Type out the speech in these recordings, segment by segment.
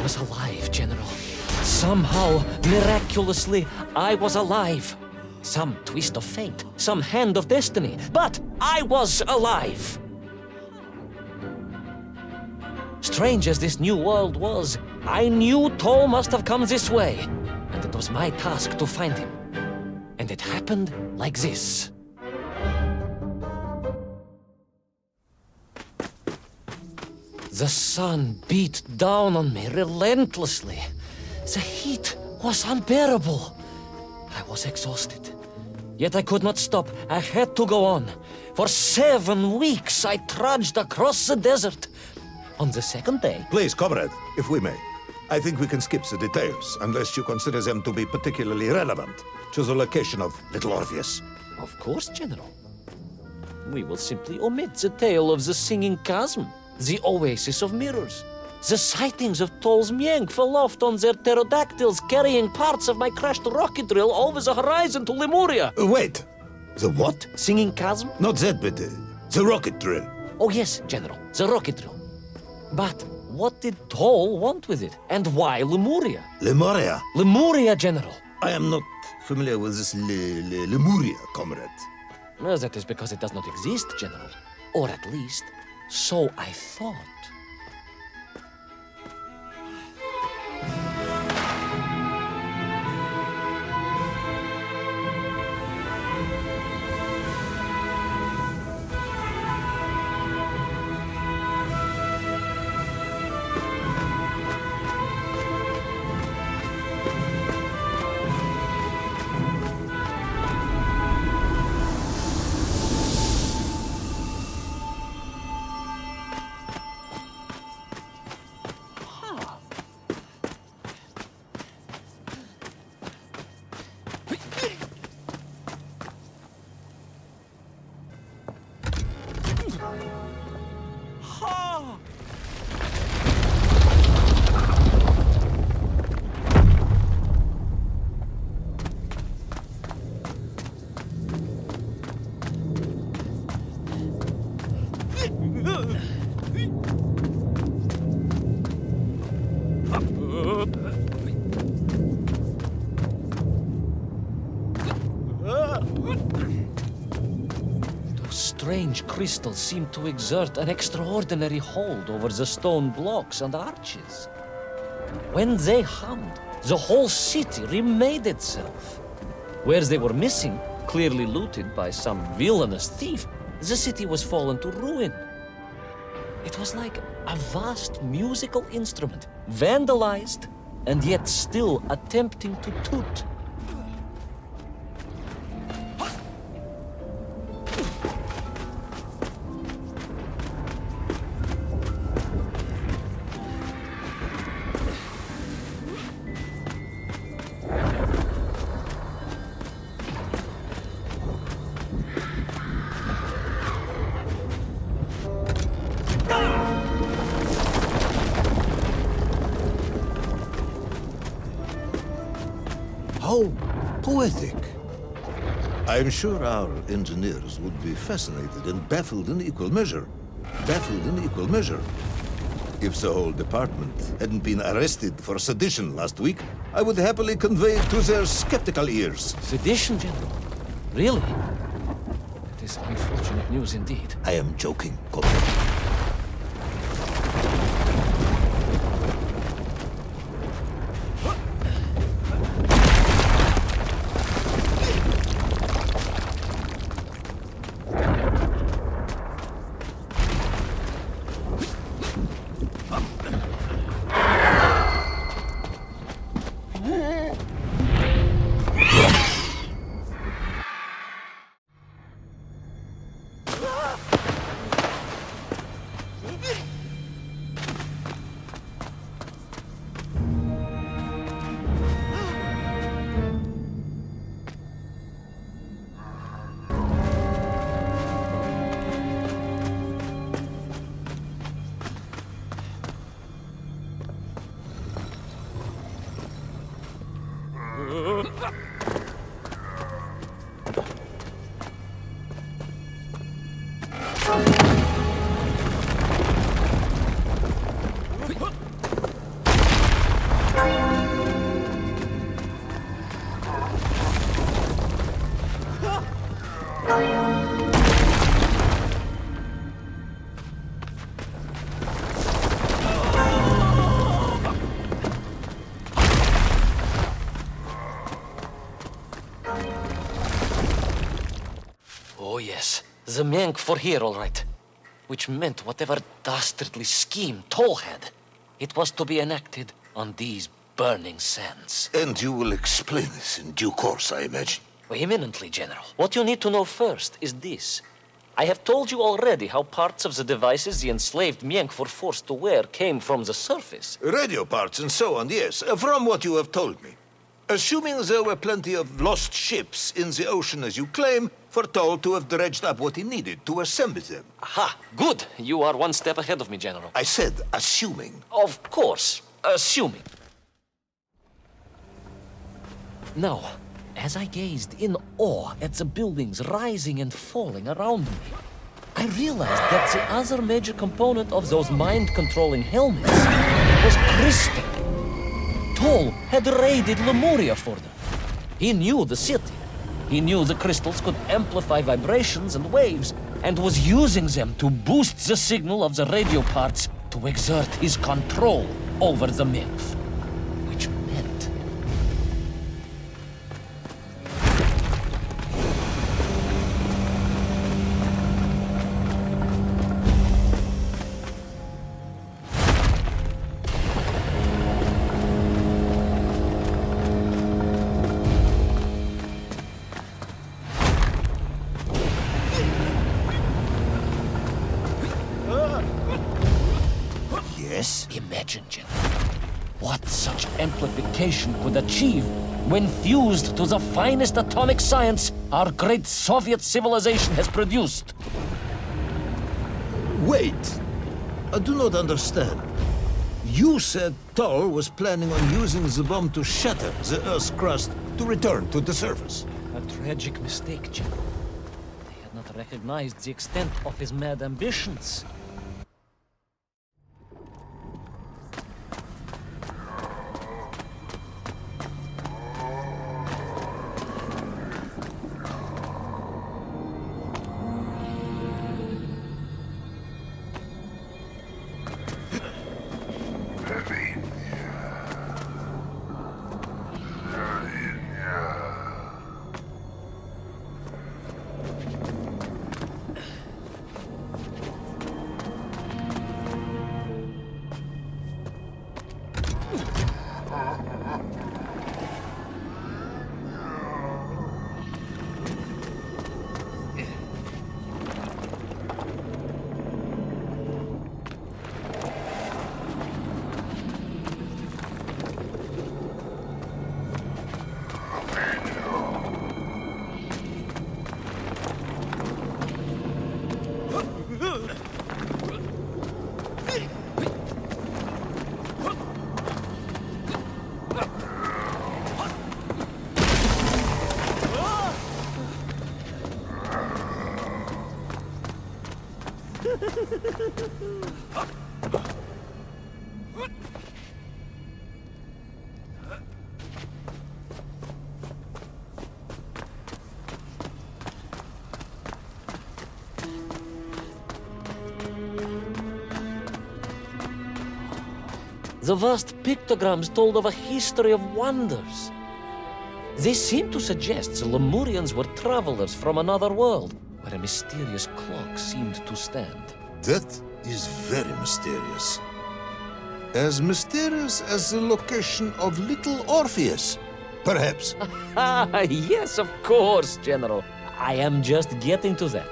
was alive, General. Somehow, miraculously, I was alive. Some twist of fate, some hand of destiny, but I was alive. Strange as this new world was, I knew Toll must have come this way, and it was my task to find him. And it happened like this. The sun beat down on me relentlessly. The heat was unbearable. I was exhausted. Yet I could not stop. I had to go on. For 7 weeks I trudged across the desert. On the second day... Please, comrade, if we may. I think we can skip the details, unless you consider them to be particularly relevant to the location of Little Orpheus. Of course, General. We will simply omit the tale of the singing chasm, the oasis of mirrors, the sightings of Toll's Mienk aloft on their pterodactyls carrying parts of my crashed rocket drill over the horizon to Lemuria. Wait, the what? Singing chasm? Not that, but the rocket drill. Oh yes, General, the rocket drill. But what did Toll want with it? And why Lemuria? Lemuria? Lemuria, General. I am not familiar with this Lemuria, comrade. Well, that is because it does not exist, General. Or at least, so I thought. Strange crystals seemed to exert an extraordinary hold over the stone blocks and arches. When they hummed, the whole city remade itself. Where they were missing, clearly looted by some villainous thief, the city was fallen to ruin. It was like a vast musical instrument, vandalized, and yet still attempting to toot. How poetic. I am sure our engineers would be fascinated and baffled in equal measure. Baffled in equal measure. If the whole department hadn't been arrested for sedition last week, I would happily convey it to their skeptical ears. Sedition, General? Really? That is unfortunate news indeed. I am joking, comrade. The Menk were here, all right. Which meant whatever dastardly scheme Toll had, it was to be enacted on these burning sands. And you will explain this in due course, I imagine. Eminently, General. What you need to know first is this. I have told you already how parts of the devices the enslaved Menk were forced to wear came from the surface. Radio parts and so on, yes, from what you have told me. Assuming there were plenty of lost ships in the ocean as you claim, for Toll to have dredged up what he needed to assemble them. Aha, good. You are one step ahead of me, General. I said assuming. Of course, assuming. Now, as I gazed in awe at the buildings rising and falling around me, I realized that the other major component of those mind-controlling helmets was crystal. Toll had raided Lemuria for them. He knew the city. He knew the crystals could amplify vibrations and waves, and was using them to boost the signal of the radio parts to exert his control over the Menk. Which meant... Yes? Imagine, General, what such amplification could achieve when fused to the finest atomic science our great Soviet civilization has produced. Wait! I do not understand. You said Toll was planning on using the bomb to shatter the Earth's crust to return to the surface. A tragic mistake, General. They had not recognized the extent of his mad ambitions. The vast pictograms told of a history of wonders. They seem to suggest the Lemurians were travelers from another world, where a mysterious clock seemed to stand. That is very mysterious. As mysterious as the location of little Orpheus, perhaps. Ah, yes, of course, General. I am just getting to that.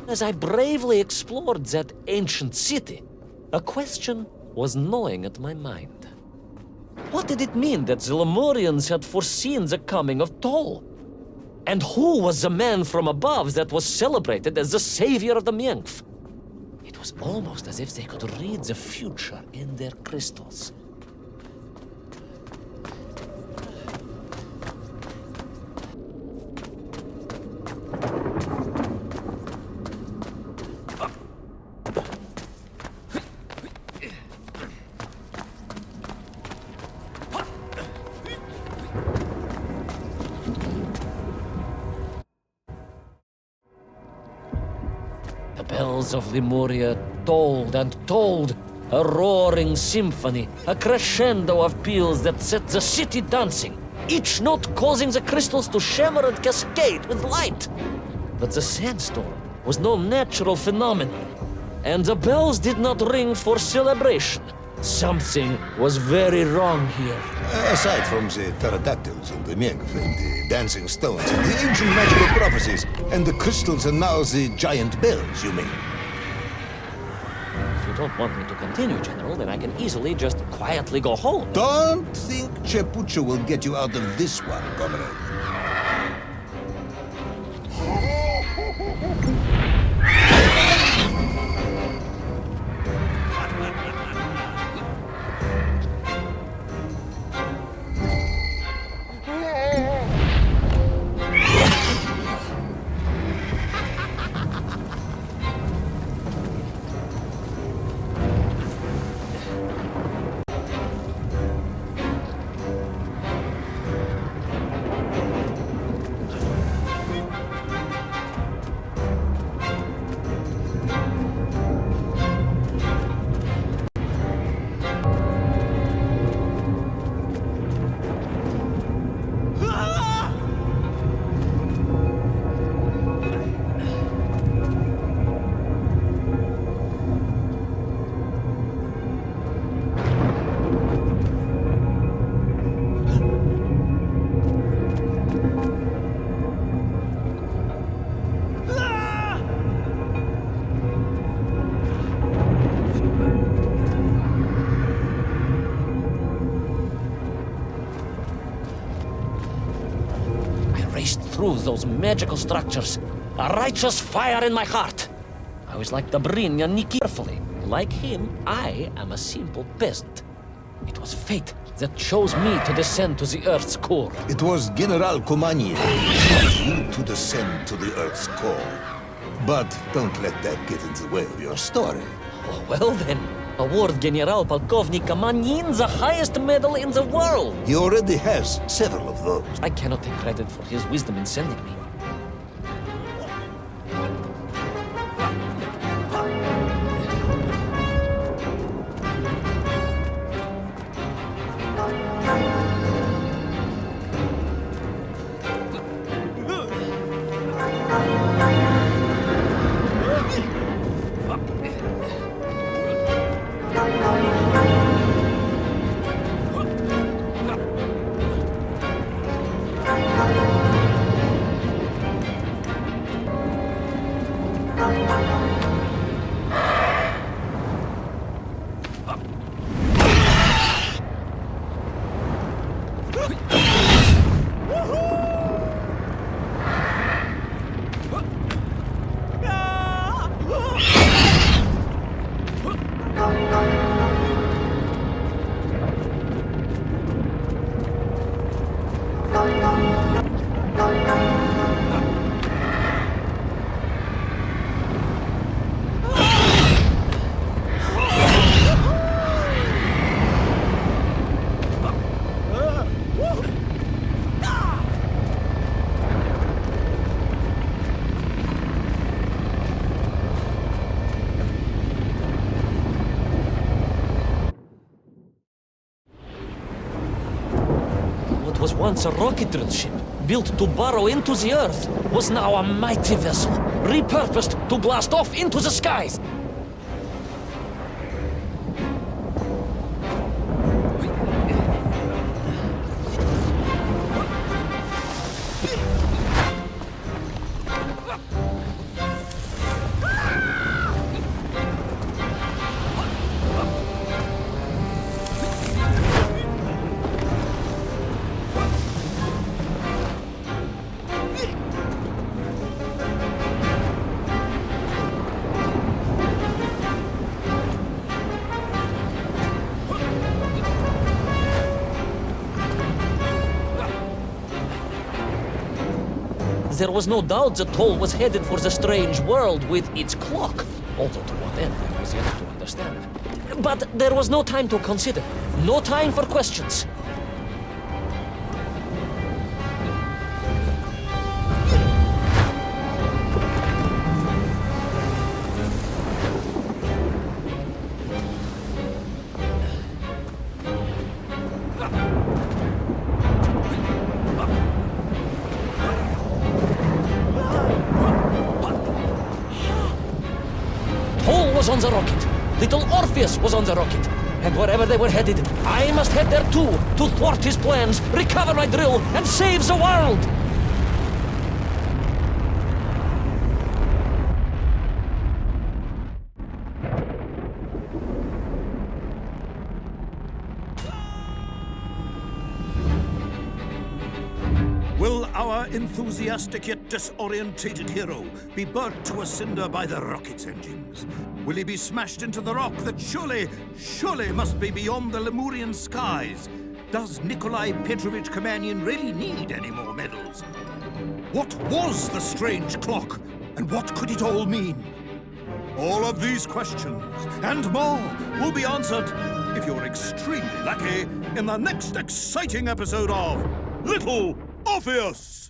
As I bravely explored that ancient city, a question was gnawing at my mind. What did it mean that the Lemurians had foreseen the coming of Tol? And who was the man from above that was celebrated as the savior of the Menkf? It was almost as if they could read the future in their crystals. The bells of Lemuria tolled and tolled, a roaring symphony, a crescendo of peals that set the city dancing, each note causing the crystals to shimmer and cascade with light. But the sandstorm was no natural phenomenon, and the bells did not ring for celebration. Something was very wrong here. Aside from the pterodactyls and the Menkf and the dancing stones and the ancient magical prophecies and the crystals and now the giant bells, you mean? If you don't want me to continue, General, then I can easily just quietly go home. Don't think Chepucha will get you out of this one, comrade. Through those magical structures, a righteous fire in my heart. I was like the Brinya Niki carefully. Like him, I am a simple peasant. It was fate that chose me to descend to the Earth's core. It was General Komani who chose you to descend to the Earth's core. But don't let that get in the way of your story. Oh, well then, award General Polkovnik Kamanin the highest medal in the world. He already has several of those. I cannot take credit for his wisdom in sending me. was once a rocket drill ship, built to burrow into the Earth, was now a mighty vessel, repurposed to blast off into the skies. There was no doubt the toll was headed for the strange world with its clock, although to what end I was yet to understand. But there was no time to consider, no time for questions. Was on the rocket. Little Orpheus was on the rocket. And wherever they were headed, I must head there too, to thwart his plans, recover my drill, and save the world! Will our enthusiastic yet disorientated hero be burnt to a cinder by the rocket's engines? Will he be smashed into the rock that surely must be beyond the Lemurian skies? Does Nikolai Petrovich Kamenyan really need any more medals? What was the strange clock, and what could it all mean? All of these questions and more will be answered, if you're extremely lucky, in the next exciting episode of Little Orpheus!